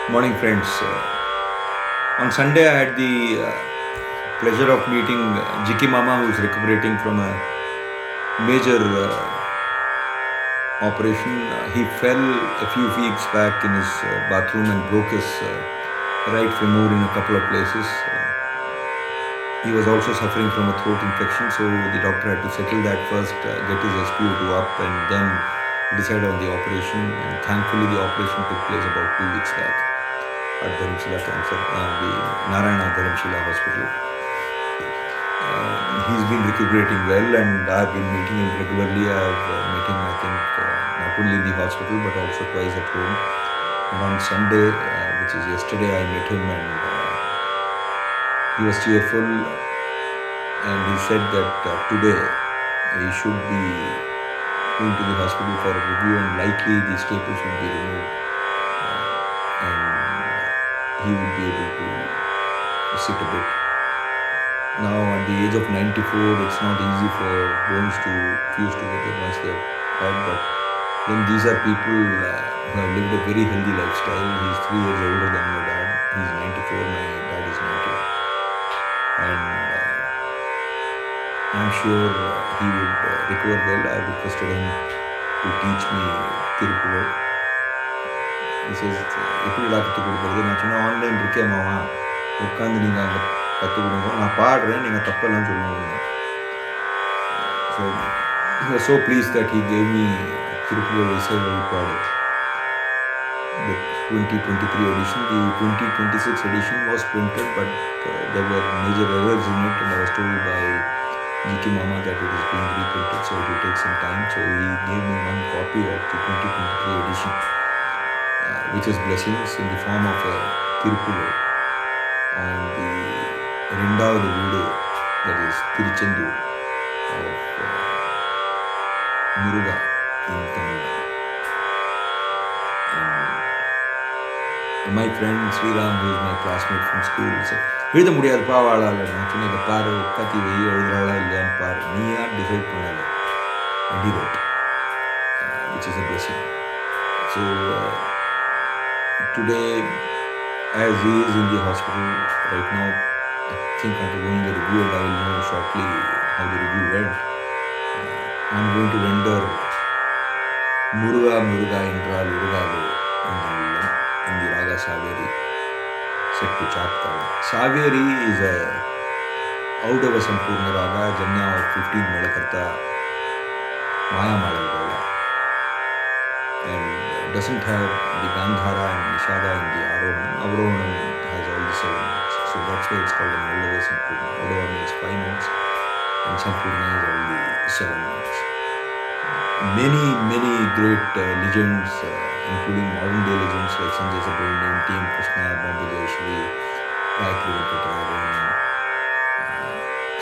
Morning, friends. On Sunday, I had the pleasure of meeting Jiki Mama, who is recuperating from a major operation. He fell a few weeks back in his bathroom and broke his right femur in a couple of places. He was also suffering from a throat infection, so the doctor had to settle that first, get his SpO2 up, and then decide on the operation. And thankfully, the operation took place about 2 weeks back at Dharamshila Cancer, the Narayana Dharamshila Hospital. He's been recuperating well, and I've been meeting him regularly. I've met him, I think, not only in the hospital but also twice at home. And on Sunday, which is yesterday, I met him, and he was cheerful. And he said that today he should be going to the hospital for a review, and likely the staples will be removed, and he would be able to sit a bit. Now, at the age of 94, it's not easy for bones to fuse together once they've had, but then these are people who have lived a very healthy lifestyle. He's 3 years older than my dad. He's 94, my dad is 90. And I'm sure he would recover well. I requested him to teach me Tirupur. He says, எப்படிடா கற்றுக் கொடுக்குறது? நான் சொன்னேன், online இருக்கே மாமா, உட்காந்து நீங்கள் அங்கே கற்றுக் கொடுங்க, நான் பாடுறேன், நீங்கள் தப்பெல்லாம் சொல்லுங்க. So he was so pleased that he gave me Tirupur Isai Vazhipaadu, the 2023 edition. The 2026 edition was printed, but there were major errors in it, and I was told by Jiki Mama that it is being reprinted, so it will take some time. So he gave me one copy of the 2023 edition, which is blessings in the form of a Tirupur on the Rendavathu Veedu, that is Tiruchendur, of Muruga in Tamil Nadu. And my friend Sriram, who is my classmate from school, said, எழுத முடியாதுப்பா வாழால. நான் சொன்னேன், இதை பாரு, உட்காத்தி வெய்ய எழுதுறாளா இல்லையான்னு பாரு, நீயா டிசைட் பண்ணாத. And he wrote, which is a blessing. So today, as he is in the hospital right now, I think undergoing a review, and I will know shortly how the review went. I'm going to render Muruga Muruga Indral Urugadu in the Raga Saveri, set to Chapkala. Saveri is a Audava Sampurna Raga, Janya of 15 Melakarta, Maya Malavagala, and doesn't have the Gandhara and Nishada in the Arohan. Arohan has all the 7 notes, so that's why it's called an Audava Sampurna. Audava means 5 notes, and Sampurna is all the 7 notes. Many great legends, including modern day legends like Sanjay Subramanian, T.M. Krishna, Bombay Jayashri, Gayatri Venkataraman,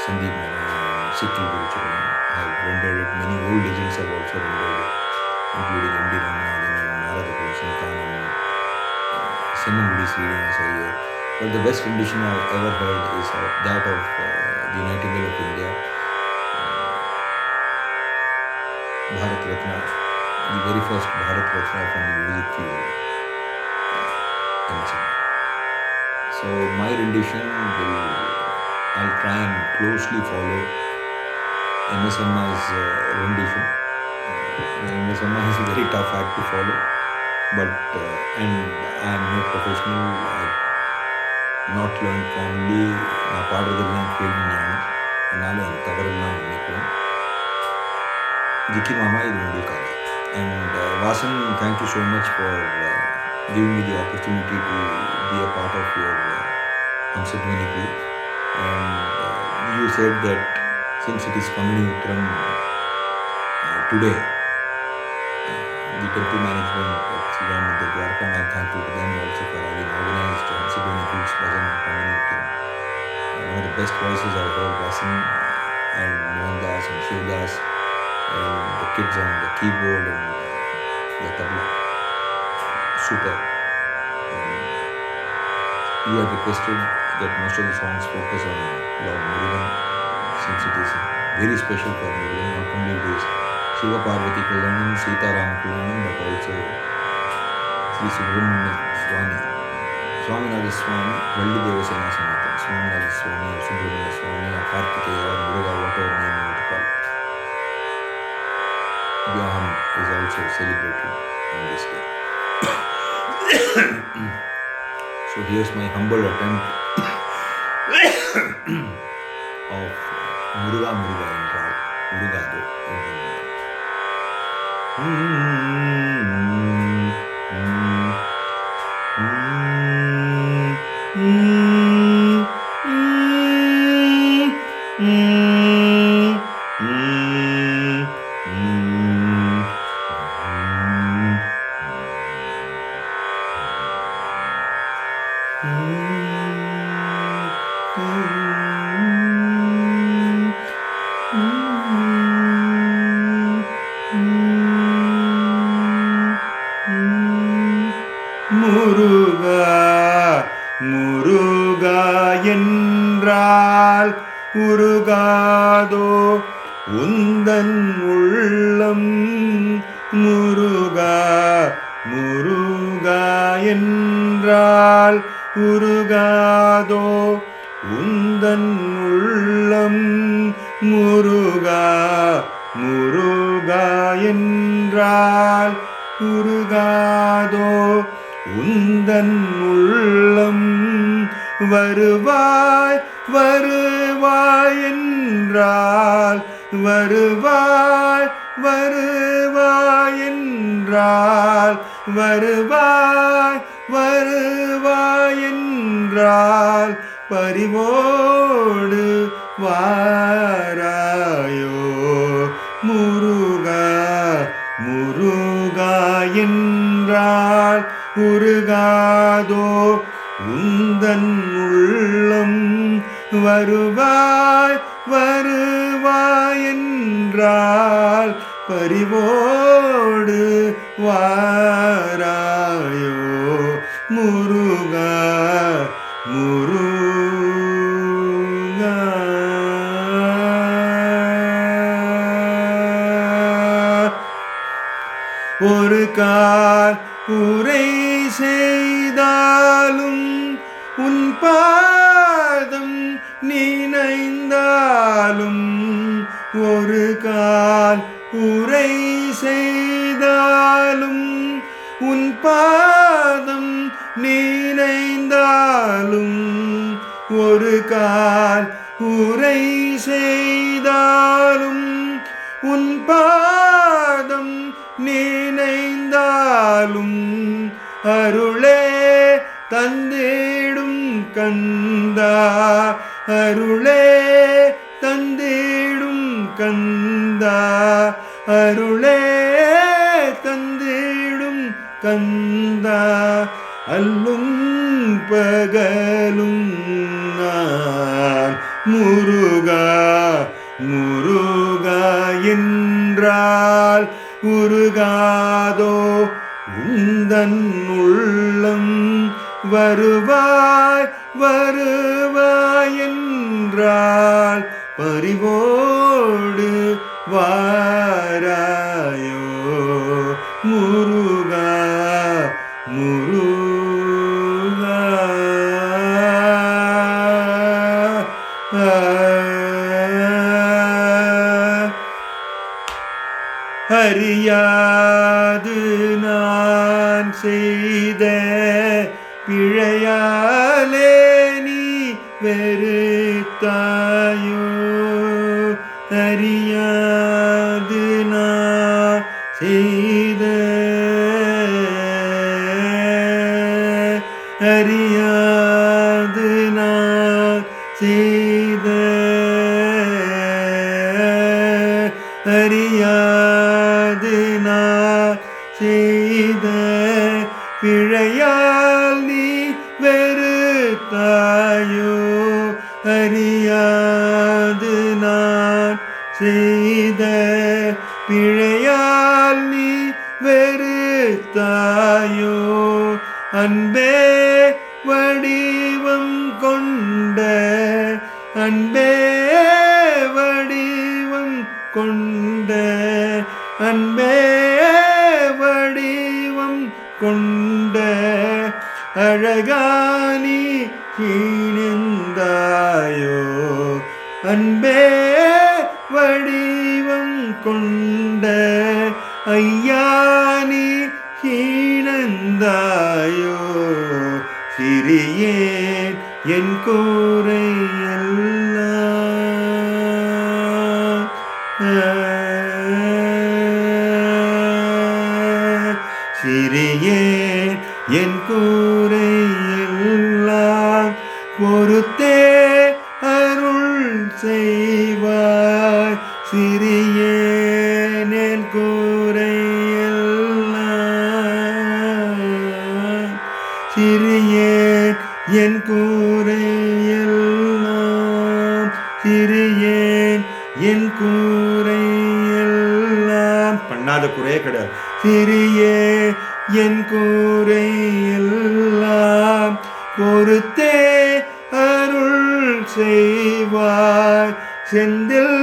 Sandeep Narayan, Sikri Gurucharan have rendered it. Many old legends have also rendered it, including M.D. Ramanathan and Narada Purushankanan, Semmangudi Srinivasa Iyer. But the best rendition I've ever heard is that of the Nightingale of India, Bharat Ratna, the very first Bharat Ratna from the music field, MC. So my rendition I'll try and closely follow MS Amma's rendition. MS Amma is a very tough act to follow, but and I am no professional. I've not learned formally. நான் பாடுறதெல்லாம் கேள்வி ஞானம், அதனால் என் தவறெல்லாம் நினைக்கிறேன். Jiki Mama is Mundukara. And Vasan, thank you so much for giving me the opportunity to be a part of your Hamsadhwani group. And you said that since it is Pangani Uttaram today, the temple management of Sri Ram Mandir Dwarka, and I'm thankful to them also for having organized Hamsadhwani group's bhajan on Pangani Uttaram. One of the best voices I've heard, Vasan and Mohandas and Shivdas, and the kids on the keyboard and the tabla. Super. And you had requested that most of the songs focus on Lord Murugan, since it is very special for Murugan. Not only it is Shiva Parvati Kalyanam, Sita Rama Kalyanam, but also Sri Subramanya Swami Swaminatha Swami, Valli Devasena Sanatana, Swaminatha Swami or Subramanya Swami or Kartikeya or Muruga, whatever name you want to call it. Vyaham is also celebrated on this day. So here's my humble attempt of Muruga Muruga என்றால் முருகாதோ முருகா என்றால் உருகாதோ உந்தன் உள்ளம் முருகா முருகா என்றால் உருகாதோ உந்தன் உள்ளம் முருகா முருகா என்றால் உருகாதோ உந்தன் உள்ளம் வருவாய் வருவாய் என்றால் வருவாய் வருவாய் என்றால் வருவாய் வருவாய் என்றால் பரிவோடு வாராயோ முருகா முருகா என்றால் உருகாதோ உந்தன் உள்ளம் வருவாய் வருவாய் என்றால் பரிவோடு வாராயோ முருகா முருகா. ஒரு கால் உரை செய்தாலும் உன் பாதம் நினைந்தாலும் ஒரு கால் உரை செய்தாலும் உன் பாதம் நினைந்தாலும் ஒரு கால் உரை செய்தாலும் உன் பாதம் நினைந்தாலும் அருளே தந்திடும் கந்தா அருளே தந்திடும் கந்தா அருளே தந்திடும் கந்தா அல்லும் பகலும் நான் முருகா முருகா என்றால் உருகாதோ உந்தன் உள்ளம் வருவாய் வருவாய் என்றால் பரிவோடு வாராயோ முருகா முருகா. அறியாது நான் செய்த பிழையாலே நீ வெறுத்தாயோ அறியாது நான் செய்த அறியாது நான் செய்த அறியாது நான் செய்த பிழையால் நீ வெறுத்தாயோ அறியாது நான் செய்த பிழையால் நீ வெறுத்தாயோ அன்பே வடிவம் கொண்ட அன்பே வடிவம் கொண்ட அன்பே வடிவம் கொண்ட அழகானி இணைந்தாயோ அன்பே வடிவம் கொண்ட ஐயானி இணைந்தாயோ சிறியேன் என் கூரையெல்லாம் சிறியேன் என் கூரையெல்லாம் பொறுத்தே அருள் செய்வாய் சிறியேன் என் கூரையெல்லாம் சிறியேன் என் கூரையெல்லாம் சிறியேன் என் கூரையெல்லாம் பண்ணாத குறையே கிடையாது சிறியே என் கூரையெல்லாம் பொறுத்தே அருள் செய்வாய் செந்தில்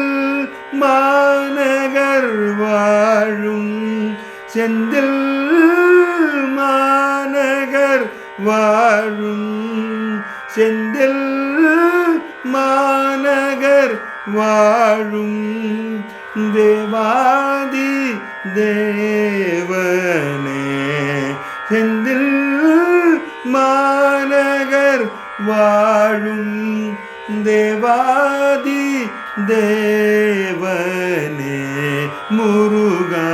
மாநகர் வாழும் செந்தில் மாநகர் வாழும் செந்தில் மாநகர் வாழும் தேவாதி தேவனே செந்தில் மாநகர் வாழும் தேவாதி தேவனே முருகா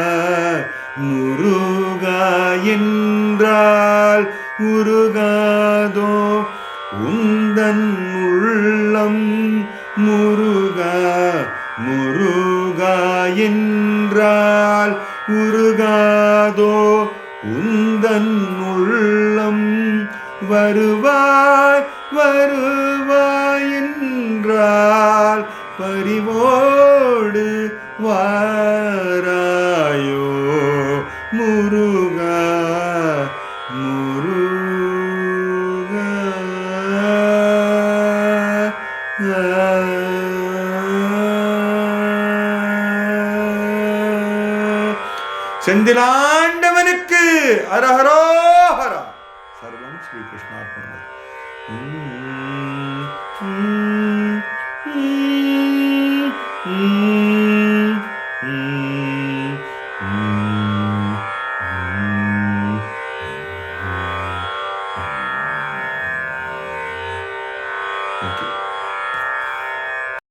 முருகா என்றால் உருகாதோ உந்தன் உள்ளம் முருகா முருகா என்றால் உருகாதோ உந்தன் உள்ளம் வருவாய் வருவாய் என்றால் பரிவோடு வாராயோ முருகா முருகா செந்திலாண்டவனுக்கு அரஹரோஹரா சர்வம் ஸ்ரீ கிருஷ்ணார்ப்பணம். Mm-hmm.